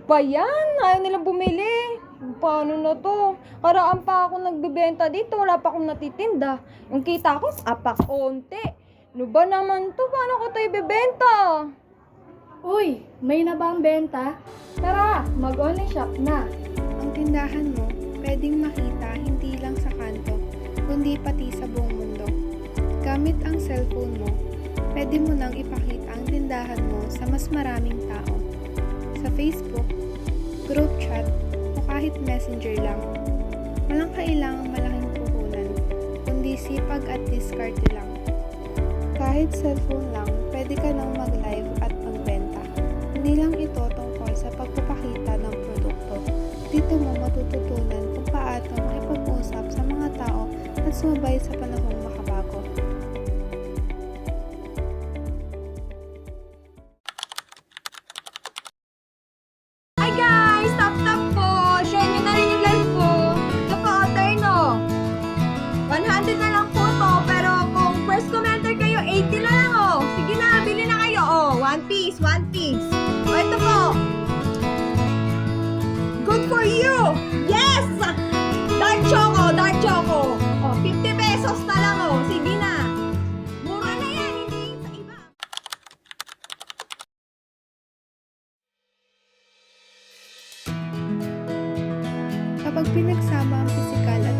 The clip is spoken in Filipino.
ba yan? Ayaw nilang bumili. Paano na to? Karaan pa ako nagbebenta dito, wala pa akong natitinda. Yung kita ko, apak-onti. Ano ba naman to? Paano ko to ibebenta? Uy, may na ba ang benta? Tara, mag-online shop na. Ang tindahan mo pwedeng makita hindi lang sa kanto, kundi pati sa buong mundo. Gamit ang cellphone mo, pwede mo nang ipakita ang tindahan mo sa mas maraming tao. Sa Facebook, group chat, o kahit messenger lang. Walang kailangang malaking puhunan, kundi sipag at diskarte lang. Kahit cellphone lang, pwede ka nang mag-live at magbenta. Hindi lang ito tungkol sa pagpapakita ng produkto. Dito mo matututunan kung paano makipag-usap sa mga tao at sumabay sa panahong makabago. Hi guys! Stop po! Share nyo na rin yung live ko. Ito po, order no. 100 na lang po to, pero kung first commenter kayo, 80 na lang oh. Sige na, bili na kayo oh. One piece, one piece. O, ito po. Good for you! Yes! Dark choco, dark choco. Oh, 50 pesos na lang oh. Sige na. Mura na yan, hindi yung sa iba. Kapag pinagsama ang pisikal at